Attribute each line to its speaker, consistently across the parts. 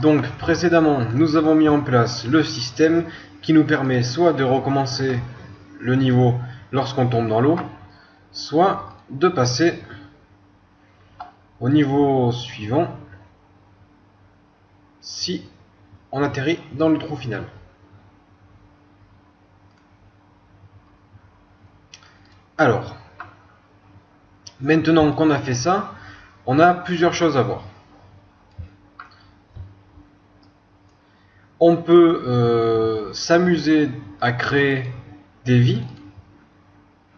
Speaker 1: Donc précédemment, nous avons mis en place le système qui nous permet soit de recommencer le niveau lorsqu'on tombe dans l'eau, soit de passer au niveau suivant si on atterrit dans le trou final. Alors, maintenant qu'on a fait ça, on a plusieurs choses à voir. On peut s'amuser à créer des vies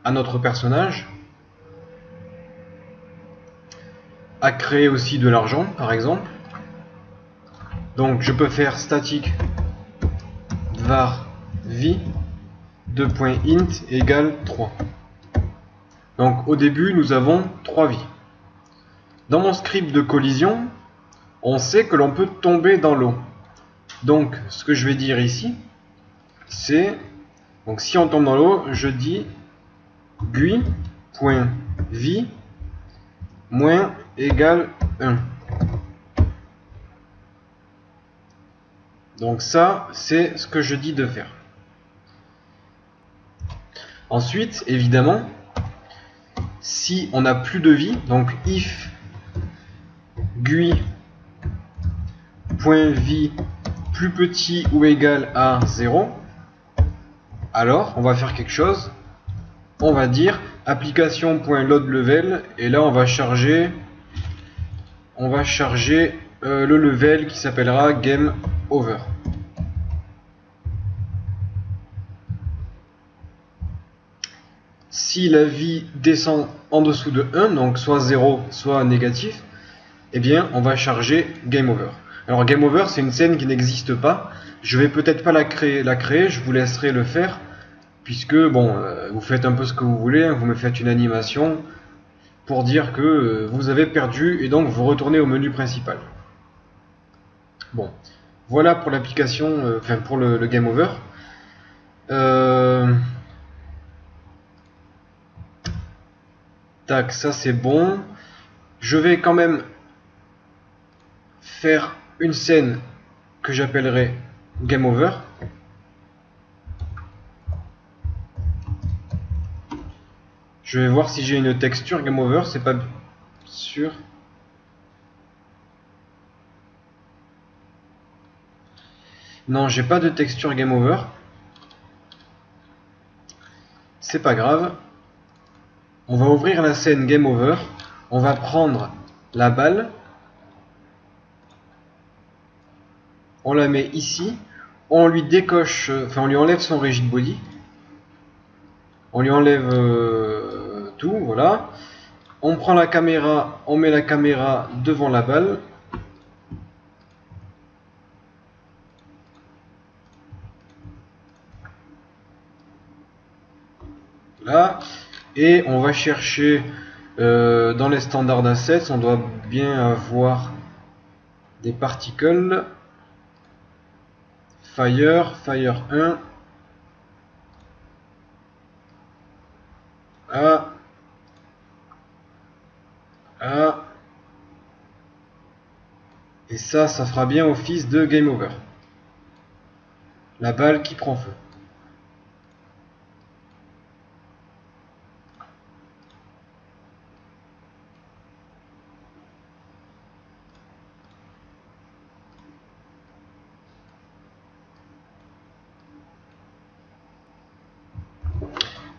Speaker 1: à notre personnage, à créer aussi de l'argent par exemple. Donc je peux faire static var vie 2.int égale 3. Donc au début nous avons 3 vies. Dans mon script de collision, on sait que l'on peut tomber dans l'eau. Donc ce que je vais dire ici, c'est, donc si on tombe dans l'eau, je dis GUI.vie moins égale 1. Donc ça, c'est ce que je dis de faire. Ensuite, évidemment, si on n'a plus de vie, donc if GUI.vie plus petit ou égal à 0, alors on va faire quelque chose. On va dire application.loadLevel et là on va charger le level qui s'appellera Game Over. Si la vie descend en dessous de 1, donc soit 0 soit négatif, eh bien on va charger Game Over. Alors Game Over, c'est une scène qui n'existe pas. Je vais peut-être pas la créer, je vous laisserai le faire, puisque bon, vous faites un peu ce que vous voulez, vous me faites une animation pour dire que vous avez perdu et donc vous retournez au menu principal. Bon, voilà pour l'application, enfin pour le Game Over. Tac, ça c'est bon. Je vais quand même faire une scène que j'appellerai Game Over. Je vais voir si j'ai une texture Game Over, c'est pas sûr. Non, j'ai pas de texture Game Over. C'est pas grave. On va ouvrir la scène Game Over. On va prendre la balle. On la met ici. On lui décoche, enfin on lui enlève son rigid body. On lui enlève tout, voilà. On prend la caméra, on met la caméra devant la balle. Là. Et on va chercher dans les standards d'assets, on doit bien avoir des particules. Fire 1. Et ça fera bien office de Game Over. La balle qui prend feu.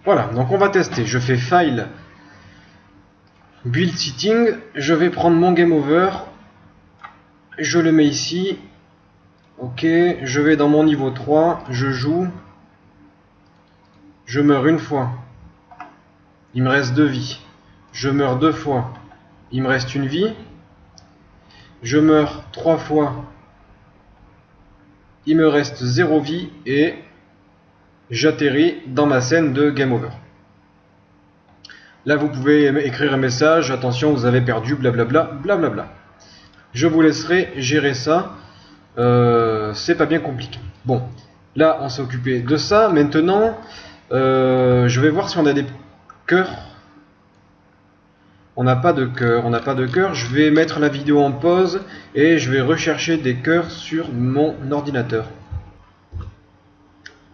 Speaker 1: Voilà, donc on va tester. Je fais File, Build Setting. Je vais prendre mon Game Over. Je le mets ici. Ok, je vais dans mon niveau 3. Je joue. Je meurs une fois. Il me reste 2 vies. Je meurs 2 fois. Il me reste 1 vie. Je meurs 3 fois. Il me reste 0 vie. Et j'atterris dans ma scène de Game Over. Là, vous pouvez écrire un message. Attention, vous avez perdu, blablabla, blablabla. Je vous laisserai gérer ça. C'est pas bien compliqué. Bon, là, on s'est occupé de ça. Maintenant, je vais voir si on a des cœurs. On n'a pas de cœur, on n'a pas de cœur. Je vais mettre la vidéo en pause et je vais rechercher des cœurs sur mon ordinateur.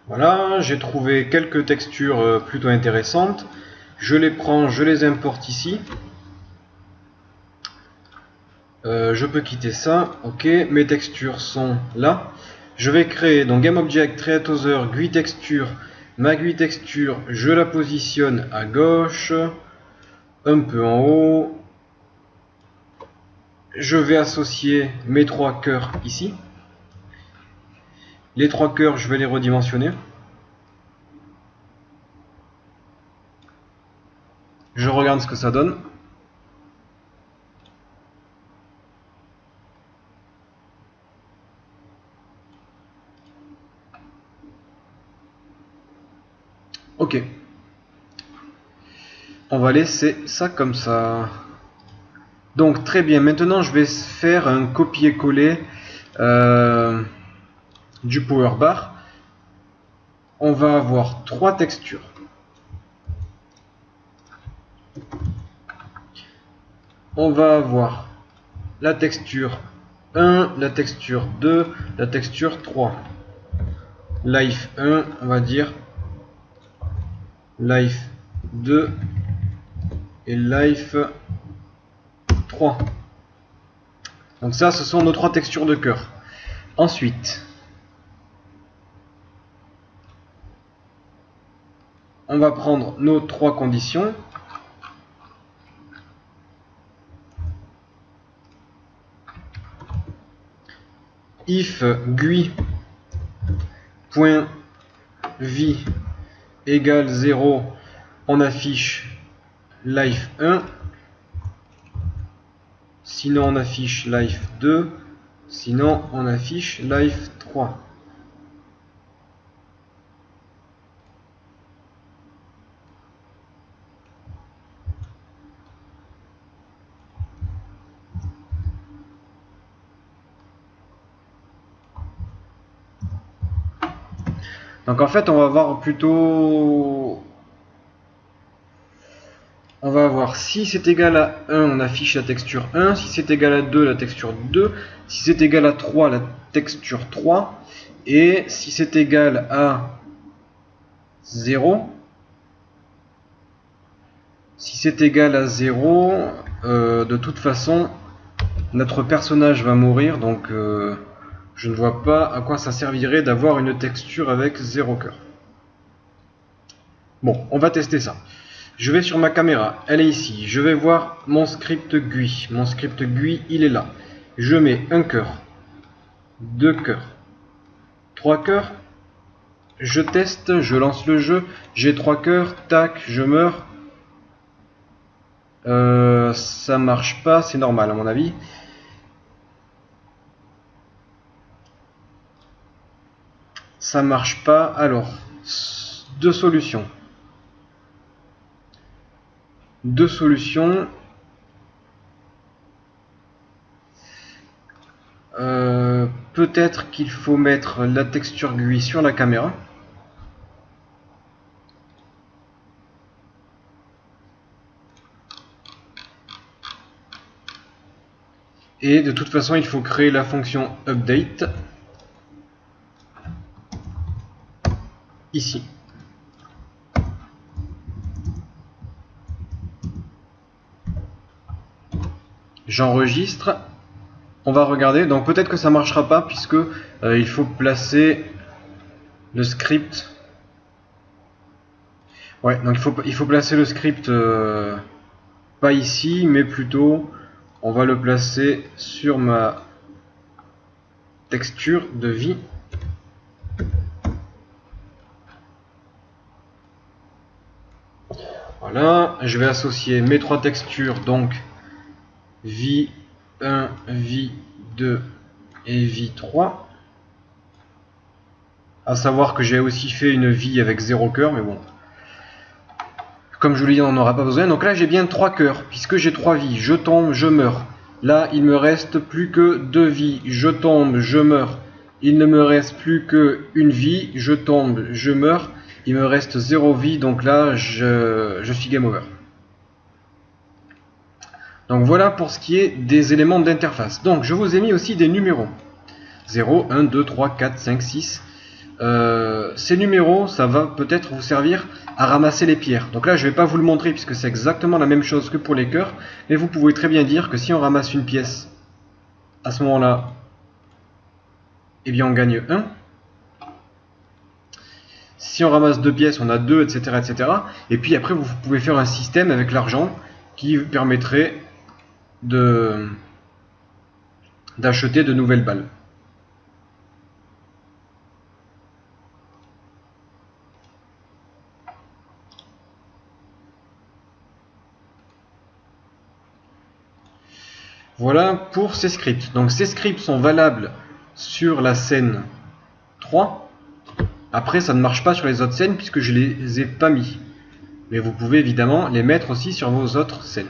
Speaker 1: Voilà, j'ai trouvé quelques textures plutôt intéressantes. Je les prends, je les importe ici. Je peux quitter ça. Ok, mes textures sont là. Je vais créer donc GameObject, TreeHouseR, GUI texture. Ma GUI texture, je la positionne à gauche, un peu en haut. Je vais associer mes 3 cœurs ici. Les 3 cœurs, je vais les redimensionner. Je regarde ce que ça donne. Ok. On va laisser ça comme ça. Donc très bien. Maintenant, je vais faire un copier-coller du power bar. On va avoir 3 textures. On va avoir la texture 1, la texture 2, la texture 3. Life 1, on va dire Life 2 et Life 3. Donc ça, ce sont nos 3 textures de cœur. Ensuite, on va prendre nos 3 conditions. If GUI.v égale 0, on affiche life 1, sinon on affiche life 2, sinon on affiche life 3. Donc en fait, on va voir plutôt... On va avoir si c'est égal à 1, on affiche la texture 1. Si c'est égal à 2, la texture 2. Si c'est égal à 3, la texture 3. Et si c'est égal à 0, si c'est égal à 0, de toute façon, notre personnage va mourir. Donc... je ne vois pas à quoi ça servirait d'avoir une texture avec 0 cœur. Bon, on va tester ça. Je vais sur ma caméra, elle est ici. Je vais voir mon script GUI. Mon script GUI, il est là. Je mets un cœur, 2 cœurs, 3 cœurs. Je teste, je lance le jeu. J'ai 3 cœurs, tac, je meurs. Ça marche pas, c'est normal à mon avis. Ça marche pas. Alors, 2 solutions. Peut-être qu'il faut mettre la texture GUI sur la caméra. Et de toute façon, il faut créer la fonction update ici. J'enregistre. On va regarder. Donc peut-être que ça marchera pas puisque il faut placer le script. Ouais, donc il faut placer le script pas ici, mais plutôt on va le placer sur ma texture de vie. Voilà, je vais associer mes 3 textures, donc vie 1, vie 2 et vie 3. À savoir que j'ai aussi fait une vie avec 0 cœur, mais bon. Comme je vous l'ai dit, on n'en aura pas besoin. Donc là, j'ai bien 3 cœurs, puisque j'ai 3 vies. Je tombe, je meurs. Là, il me reste plus que 2 vies. Je tombe, je meurs. Il ne me reste plus que une vie. Je tombe, je meurs. Il me reste 0 vie. Donc là, je suis game over. Donc voilà pour ce qui est des éléments d'interface. Donc je vous ai mis aussi des numéros. 0, 1, 2, 3, 4, 5, 6. Ces numéros, ça va peut-être vous servir à ramasser les pierres. Donc là, je ne vais pas vous le montrer puisque c'est exactement la même chose que pour les cœurs. Mais vous pouvez très bien dire que si on ramasse une pièce, à ce moment-là, eh bien on gagne 1. Si on ramasse 2 pièces, on a 2, etc., etc. Et puis après, vous pouvez faire un système avec l'argent qui vous permettrait d'acheter de nouvelles balles. Voilà pour ces scripts. Donc ces scripts sont valables sur la scène 3. Après ça ne marche pas sur les autres scènes puisque je ne les ai pas mis. Mais vous pouvez évidemment les mettre aussi sur vos autres scènes.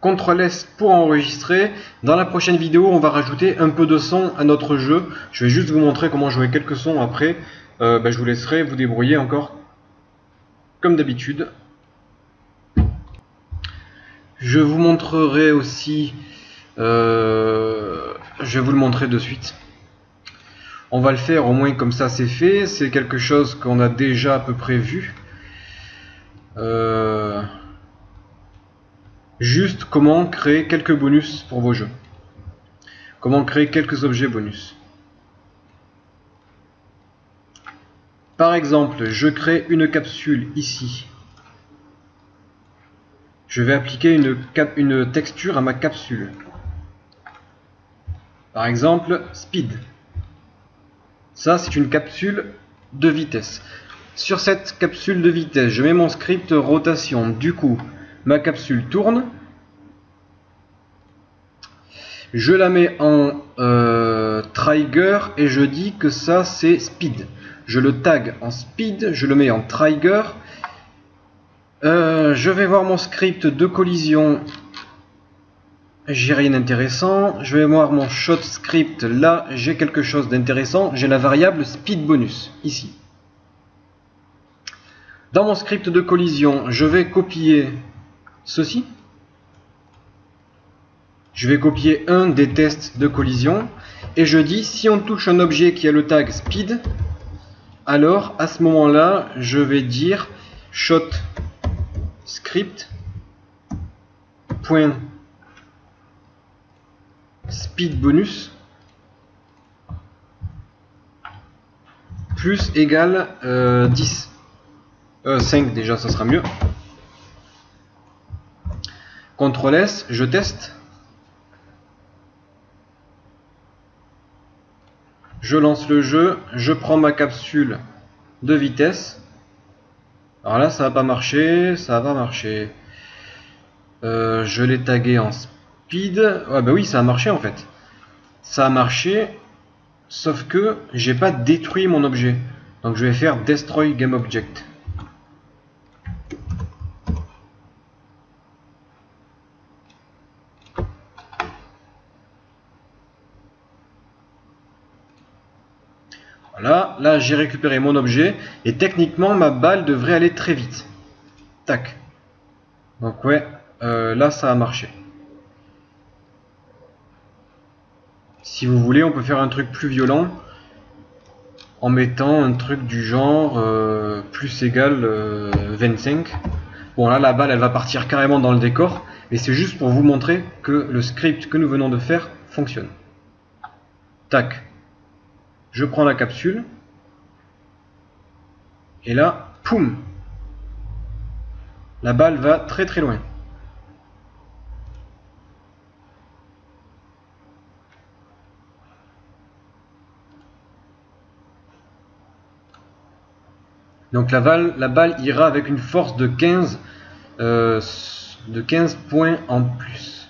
Speaker 1: CTRL S pour enregistrer. Dans la prochaine vidéo on va rajouter un peu de son à notre jeu. Je vais juste vous montrer comment jouer quelques sons après. Je vous laisserai vous débrouiller encore comme d'habitude. Je vous montrerai aussi, je vais vous le montrer de suite. On va le faire au moins comme ça c'est fait, c'est quelque chose qu'on a déjà à peu près vu. Juste comment créer quelques bonus pour vos jeux. Comment créer quelques objets bonus. Par exemple, je crée une capsule ici. Je vais appliquer une texture à ma capsule. Par exemple, speed. Ça, c'est une capsule de vitesse. Sur cette capsule de vitesse, je mets mon script rotation. Du coup, ma capsule tourne. Je la mets en trigger et je dis que ça, c'est speed. Je le tag en speed, je le mets en trigger. Je vais voir mon script de collision, j'ai rien d'intéressant. Je vais voir mon shot script, là j'ai quelque chose d'intéressant, j'ai la variable speed bonus, ici. Dans mon script de collision, je vais copier ceci. Je vais copier un des tests de collision, et je dis si on touche un objet qui a le tag speed, alors à ce moment-là, je vais dire shot script point speed bonus plus égale 10 5 déjà ça sera mieux. CTRL S, je teste, je lance le jeu, je prends ma capsule de vitesse. Alors là, ça va pas marcher, ça va marcher. Je l'ai tagué en speed. Ouais, bah oui, ça a marché en fait. Ça a marché, sauf que j'ai pas détruit mon objet. Donc je vais faire destroy game object. Voilà, là j'ai récupéré mon objet et techniquement ma balle devrait aller très vite. Tac. Donc ouais, là ça a marché. Si vous voulez, on peut faire un truc plus violent en mettant un truc du genre plus égal 25. Bon là la balle elle va partir carrément dans le décor, mais c'est juste pour vous montrer que le script que nous venons de faire fonctionne. Tac. Je prends la capsule et là, poum, la balle va très très loin. Donc la balle ira avec une force de 15 points en plus.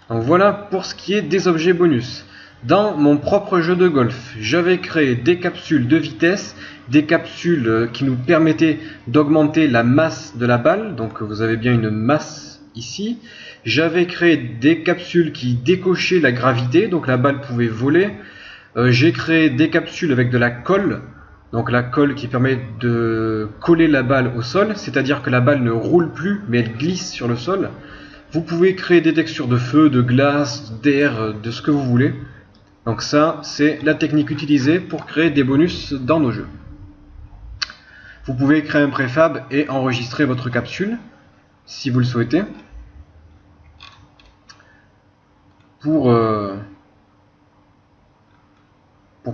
Speaker 1: Donc voilà pour ce qui est des objets bonus. Dans mon propre jeu de golf, j'avais créé des capsules de vitesse, des capsules qui nous permettaient d'augmenter la masse de la balle, donc vous avez bien une masse ici. J'avais créé des capsules qui décochaient la gravité, donc la balle pouvait voler. J'ai créé des capsules avec de la colle, donc la colle qui permet de coller la balle au sol, c'est-à-dire que la balle ne roule plus mais elle glisse sur le sol. Vous pouvez créer des textures de feu, de glace, d'air, de ce que vous voulez. Donc ça, c'est la technique utilisée pour créer des bonus dans nos jeux. Vous pouvez créer un préfab et enregistrer votre capsule, si vous le souhaitez, pour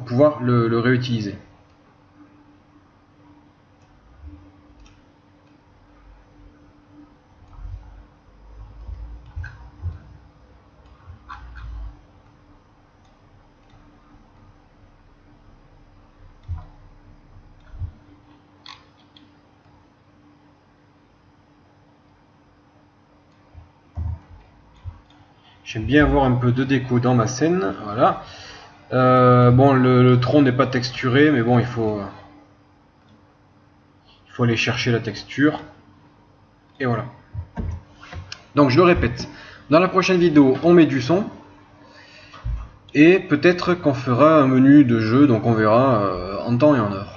Speaker 1: pouvoir le réutiliser. J'aime bien avoir un peu de déco dans ma scène, voilà. Bon, le tronc n'est pas texturé, mais bon, il faut aller chercher la texture. Et voilà. Donc je le répète, dans la prochaine vidéo, on met du son. Et peut-être qu'on fera un menu de jeu, donc on verra en temps et en heure.